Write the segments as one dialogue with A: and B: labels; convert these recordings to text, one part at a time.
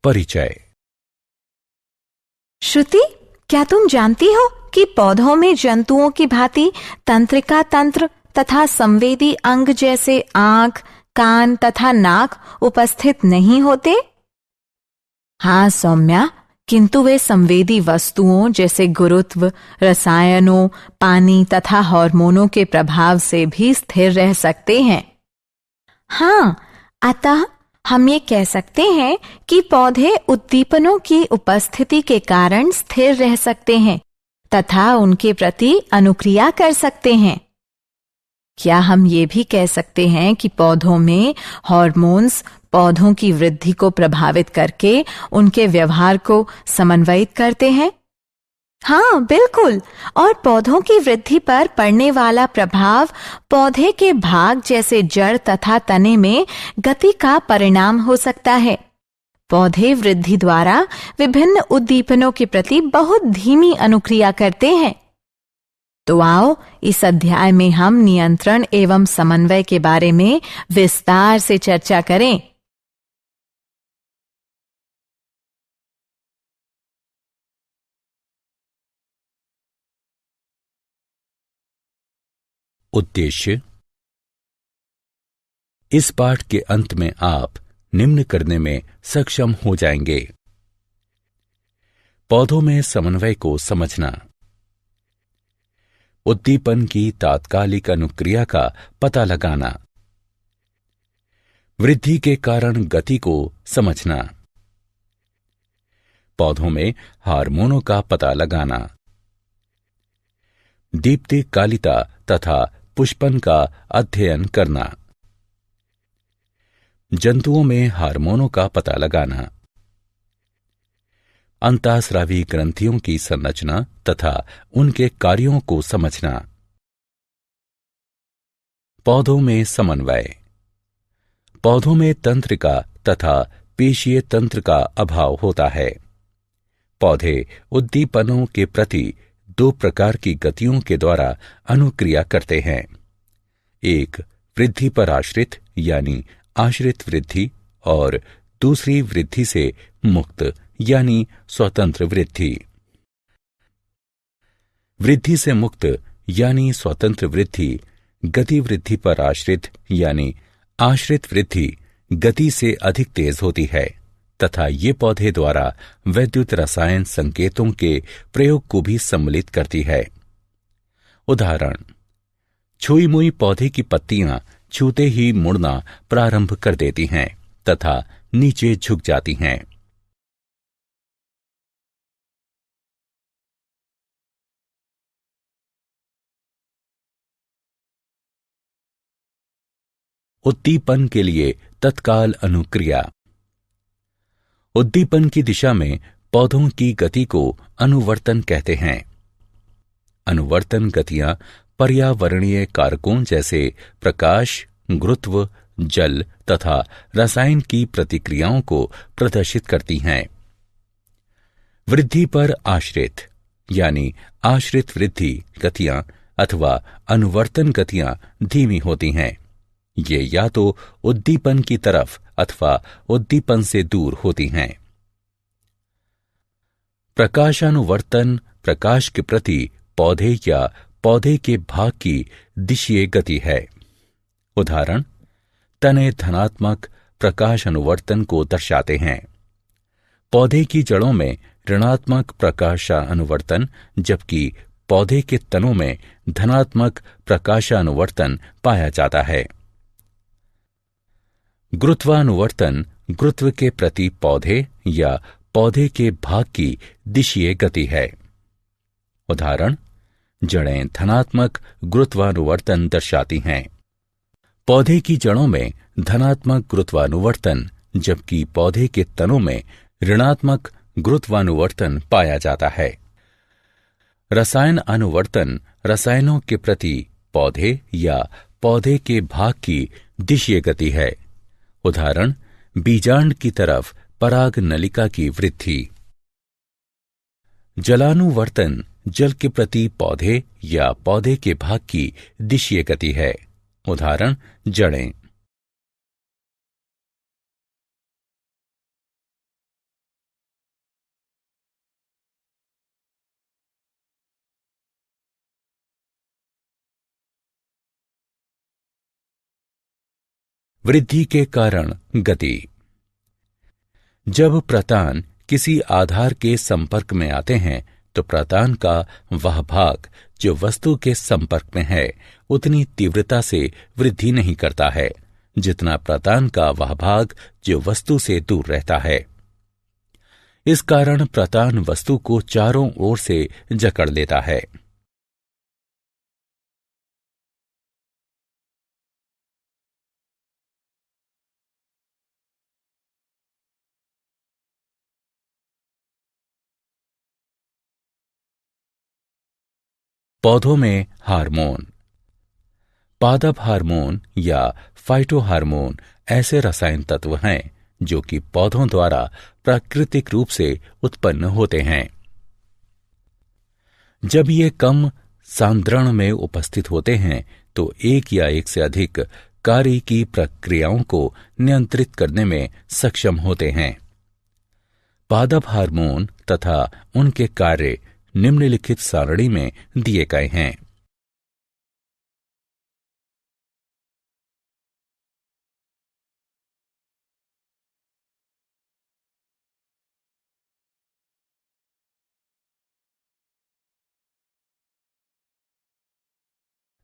A: परिचय।
B: श्रुति, क्या तुम जानती हो कि पौधों में जंतुओं की भांति तंत्रिका तंत्र तथा संवेदी अंग जैसे आंख, कान तथा नाक उपस्थित नहीं होते? हाँ सौम्या, किंतु वे संवेदी वस्तुओं जैसे गुरुत्व, रसायनों, पानी तथा हार्मोनों के प्रभाव से भी स्थिर रह सकते हैं। हाँ, अतः हम ये कह सकते हैं कि पौधे उद्दीपनों की उपस्थिति के कारण स्थिर रह सकते हैं तथा उनके प्रति अनुक्रिया कर सकते हैं। क्या हम ये भी कह सकते हैं कि पौधों में हार्मोन्स पौधों की वृद्धि को प्रभावित करके उनके व्यवहार को समन्वयित करते हैं? हाँ बिल्कुल, और पौधों की वृद्धि पर पड़ने वाला प्रभाव पौधे के भाग जैसे जड़ तथा तने में गति का परिणाम हो सकता है। पौधे वृद्धि द्वारा विभिन्न उद्दीपनों के प्रति बहुत धीमी अनुक्रिया करते हैं। तो आओ इस अध्याय में हम नियंत्रण एवं समन्वय के बारे में विस्तार से चर्चा करें।
A: उद्देश्य। इस पाठ के अंत में आप निम्न करने में सक्षम हो जाएंगे: पौधों में समन्वय को समझना, उद्दीपन की तात्कालिक अनुक्रिया का पता लगाना, वृद्धि के कारण गति को समझना, पौधों में हार्मोनों का पता लगाना, दीप्तिकालिता तथा पुष्पन का अध्ययन करना, जंतुओं में हार्मोनों का पता लगाना, अंतःस्रावी ग्रंथियों की संरचना तथा उनके कार्यों को समझना। पौधों में समन्वय। पौधों में तंत्रिका तथा पेशीय तंत्र का अभाव होता है। पौधे उद्दीपनों के प्रति दो प्रकार की गतियों के द्वारा अनुक्रिया करते हैं: एक वृद्धि पर आश्रित यानी आश्रित वृद्धि, और दूसरी वृद्धि से मुक्त यानी स्वतंत्र वृद्धि। वृद्धि से मुक्त यानी स्वतंत्र वृद्धि गति वृद्धि पर आश्रित यानी आश्रित वृद्धि गति से अधिक तेज होती है तथा ये पौधे द्वारा वैद्युत रसायन संकेतों के प्रयोग को भी सम्मिलित करती है। उदाहरण: छुई मुई पौधे की पत्तियां छूते ही मुड़ना प्रारंभ कर देती हैं तथा नीचे झुक जाती हैं। उद्दीपन के लिए तत्काल अनुक्रिया। उद्दीपन की दिशा में पौधों की गति को अनुवर्तन कहते हैं। अनुवर्तन गतियां पर्यावरणीय कारकों जैसे प्रकाश, गुरुत्व, जल तथा रसायन की प्रतिक्रियाओं को प्रदर्शित करती हैं। वृद्धि पर आश्रित यानी आश्रित वृद्धि गतियां अथवा अनुवर्तन गतियां धीमी होती हैं। ये या तो उद्दीपन की तरफ अथवा उद्दीपन से दूर होती हैं। प्रकाशानुवर्तन प्रकाश के प्रति पौधे या पौधे के भाग की दिशीय गति है। उदाहरण: तने धनात्मक प्रकाश अनुवर्तन को दर्शाते हैं। पौधे की जड़ों में ऋणात्मक प्रकाशानुवर्तन जबकि पौधे के तनों में धनात्मक प्रकाशानुवर्तन पाया जाता है। गुरुत्वानुवर्तन गुरुत्व के प्रति पौधे या पौधे के भाग की दिशीय गति है। उदाहरण: जड़ें धनात्मक गुरुत्वानुवर्तन दर्शाती हैं। पौधे की जड़ों में धनात्मक गुरुत्वानुवर्तन जबकि पौधे के तनों में ऋणात्मक गुरुत्वानुवर्तन पाया जाता है। रसायन अनुवर्तन रसायनों के प्रति पौधे या पौधे के भाग की दिशीय गति है। उदाहरण: बीजांड की तरफ पराग नलिका की वृद्धि। जलानुवर्तन जल के प्रति पौधे या पौधे के भाग की दिशीय गति है। उदाहरण: जड़ें। वृद्धि के कारण गति। जब प्रतान किसी आधार के संपर्क में आते हैं तो प्रतान का वह भाग जो वस्तु के संपर्क में है उतनी तीव्रता से वृद्धि नहीं करता है जितना प्रतान का वह भाग जो वस्तु से दूर रहता है। इस कारण प्रतान वस्तु को चारों ओर से जकड़ लेता है। पौधों में हार्मोन। पादप हार्मोन या फाइटो हार्मोन ऐसे रसायन तत्व हैं जो कि पौधों द्वारा प्राकृतिक रूप से उत्पन्न होते हैं। जब ये कम सांद्रण में उपस्थित होते हैं तो एक या एक से अधिक कार्य की प्रक्रियाओं को नियंत्रित करने में सक्षम होते हैं। पादप हार्मोन तथा उनके कार्य निम्नलिखित सारणी में दिए गए हैं।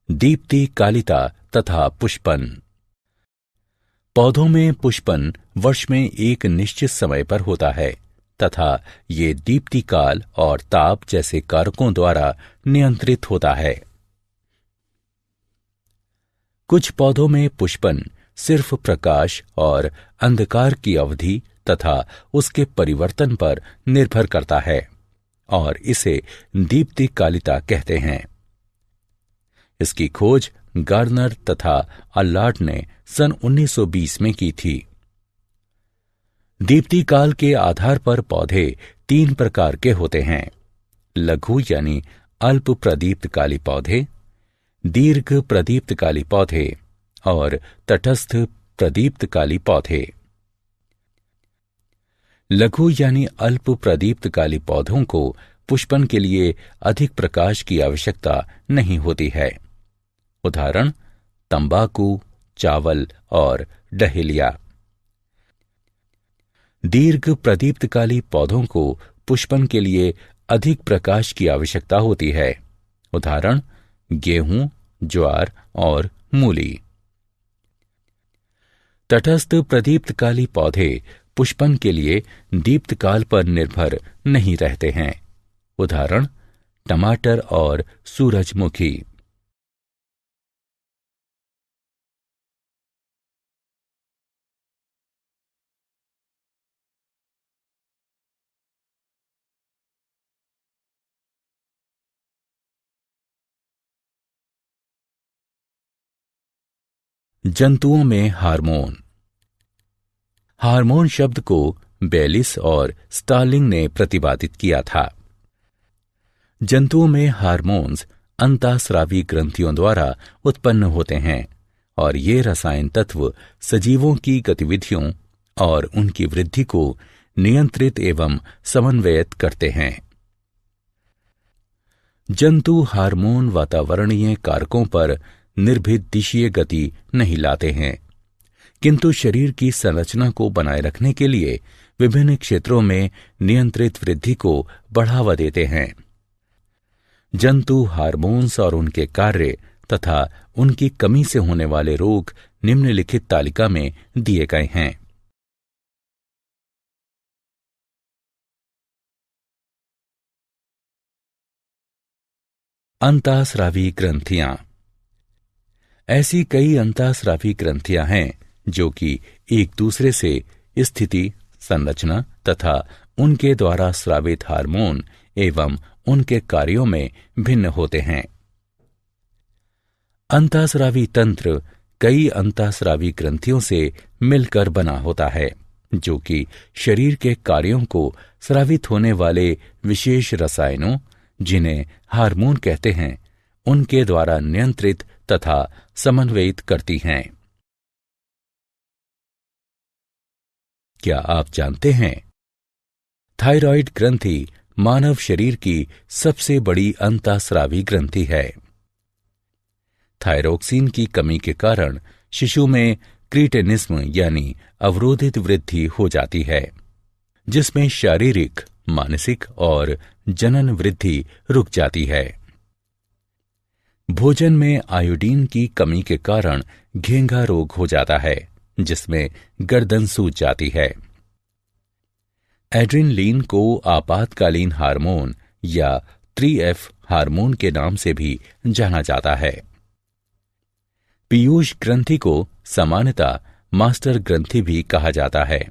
A: दीप्ति कालिता तथा पुष्पन। पौधों में पुष्पन वर्ष में एक निश्चित समय पर होता है तथा ये दीप्ति काल और ताप जैसे कारकों द्वारा नियंत्रित होता है। कुछ पौधों में पुष्पन सिर्फ प्रकाश और अंधकार की अवधि तथा उसके परिवर्तन पर निर्भर करता है और इसे दीप्ति कालिता कहते हैं। इसकी खोज गार्नर तथा अल्लार्ड ने सन 1920 में की थी। दीप्ति काल के आधार पर पौधे 3 प्रकार के होते हैं: लघु यानी अल्प प्रदीप्तकाली पौधे, दीर्घ प्रदीप्तकाली पौधे और तटस्थ प्रदीप्तकाली पौधे। लघु यानी अल्प प्रदीप्तकाली पौधों को पुष्पन के लिए अधिक प्रकाश की आवश्यकता नहीं होती है। उदाहरण तंबाकू, चावल और डहेलिया। दीर्घ प्रदीप्तकाली पौधों को पुष्पन के लिए अधिक प्रकाश की आवश्यकता होती है। उदाहरण गेहूं, ज्वार और मूली। तटस्थ प्रदीप्तकाली पौधे पुष्पन के लिए दीप्तकाल पर निर्भर नहीं रहते हैं। उदाहरण टमाटर और सूरजमुखी। जंतुओं में हार्मोन। हार्मोन शब्द को बेलिस और स्टार्लिंग ने प्रतिपादित किया था। जंतुओं में हार्मोन्स अंतःस्रावी ग्रंथियों द्वारा उत्पन्न होते हैं और ये रसायन तत्व सजीवों की गतिविधियों और उनकी वृद्धि को नियंत्रित एवं समन्वयित करते हैं। जंतु हार्मोन वातावरणीय कारकों पर निर्भीत दिशीय गति नहीं लाते हैं, किंतु शरीर की संरचना को बनाए रखने के लिए विभिन्न क्षेत्रों में नियंत्रित वृद्धि को बढ़ावा देते हैं। जंतु हार्मोन्स और उनके कार्य तथा उनकी कमी से होने वाले रोग निम्नलिखित तालिका में दिए गए हैं। अंतःस्रावी ग्रंथियां। ऐसी कई अंतःस्रावी ग्रंथियां हैं जो कि एक दूसरे से स्थिति, संरचना तथा उनके द्वारा स्रावित हार्मोन एवं उनके कार्यों में भिन्न होते हैं। अंतःस्रावी तंत्र कई अंतःस्रावी ग्रंथियों से मिलकर बना होता है जो कि शरीर के कार्यों को स्रावित होने वाले विशेष रसायनों, जिन्हें हार्मोन कहते हैं, उनके द्वारा नियंत्रित तथा समन्वयित करती हैं। क्या आप जानते हैं थायराइड ग्रंथि मानव शरीर की सबसे बड़ी अंतःस्रावी ग्रंथि है। थायरोक्सिन की कमी के कारण शिशु में क्रीटेनिज्म यानी अवरोधित वृद्धि हो जाती है, जिसमें शारीरिक, मानसिक और जनन वृद्धि रुक जाती है। भोजन में आयोडीन की कमी के कारण घेंघा रोग हो जाता है, जिसमें गर्दन सूज जाती है। एड्रेनलिन को आपातकालीन हार्मोन या 3F हार्मोन के नाम से भी जाना जाता है। पीयूष ग्रंथि को सामान्यतः मास्टर ग्रंथि भी कहा जाता है।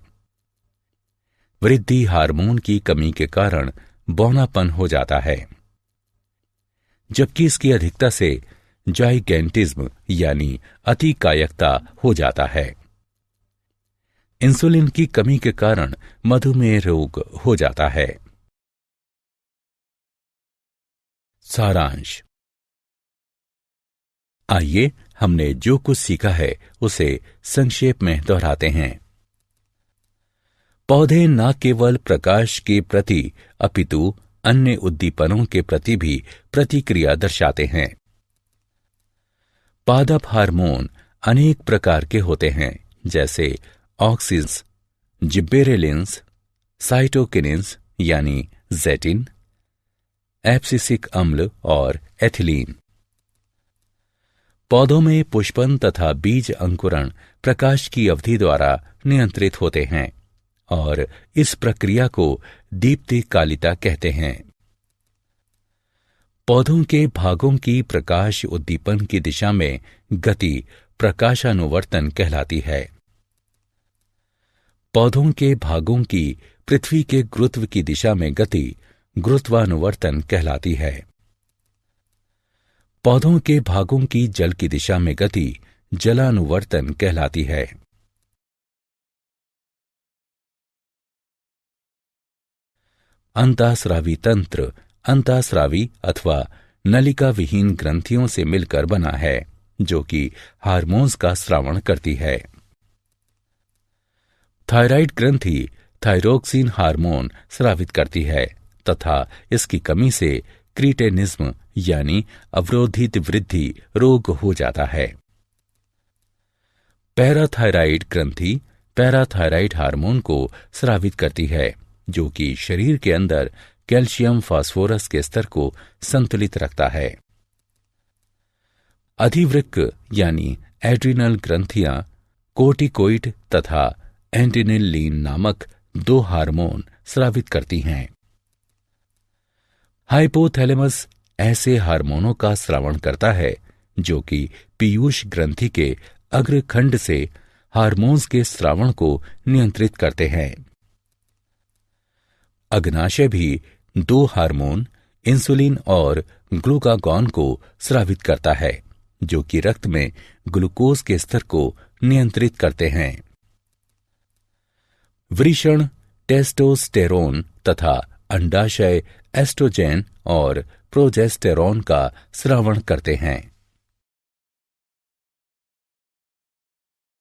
A: वृद्धि हार्मोन की कमी के कारण बौनापन हो जाता है, जबकि इसकी अधिकता से जाइगेंटिज्म यानी अतिकायकता हो जाता है। इंसुलिन की कमी के कारण मधुमेह रोग हो जाता है। सारांश। आइए हमने जो कुछ सीखा है उसे संक्षेप में दोहराते हैं। पौधे न केवल प्रकाश के प्रति अपितु अन्य उद्दीपनों के प्रति भी प्रतिक्रिया दर्शाते हैं। पादप हार्मोन अनेक प्रकार के होते हैं, जैसे ऑक्सिन्स, जिब्बेरेलिन्स, साइटोकिनिन्स यानी जेटिन, एब्सिसिक अम्ल और एथिलीन। पौधों में पुष्पन तथा बीज अंकुरण प्रकाश की अवधि द्वारा नियंत्रित होते हैं और इस प्रक्रिया को दीप्तिकालिता कहते हैं। पौधों के भागों की प्रकाश उद्दीपन की दिशा में गति प्रकाशानुवर्तन कहलाती है। पौधों के भागों की पृथ्वी के गुरुत्व की दिशा में गति गुरुत्वानुवर्तन कहलाती है। पौधों के भागों की जल की दिशा में गति जलानुवर्तन कहलाती है। अंतःस्रावी तंत्र अंतःस्रावी अथवा नलिका विहीन ग्रंथियों से मिलकर बना है, जो कि हार्मोन्स का स्रावण करती है। थायराइड ग्रंथि थायरोक्सिन हार्मोन स्रावित करती है तथा इसकी कमी से क्रीटेनिज्म यानी अवरोधित वृद्धि रोग हो जाता है। पैराथायराइड ग्रंथि पैराथायराइड हार्मोन को स्रावित करती है, जो कि शरीर के अंदर कैल्शियम फास्फोरस के स्तर को संतुलित रखता है। अधिवृक्क यानी एड्रिनल ग्रंथियां कोर्टिकोइड तथा एड्रेनलिन नामक 2 हार्मोन स्रावित करती हैं। हाइपोथैलेमस ऐसे हार्मोनों का स्रावण करता है जो कि पीयूष ग्रंथि के अग्रखंड से हार्मोन्स के स्रावण को नियंत्रित करते हैं। अग्नाशय भी 2 हार्मोन इंसुलिन और ग्लूकागॉन को स्रावित करता है, जो कि रक्त में ग्लूकोज के स्तर को नियंत्रित करते हैं। वृषण टेस्टोस्टेरोन तथा अंडाशय एस्ट्रोजेन और प्रोजेस्टेरोन का स्रावण करते हैं।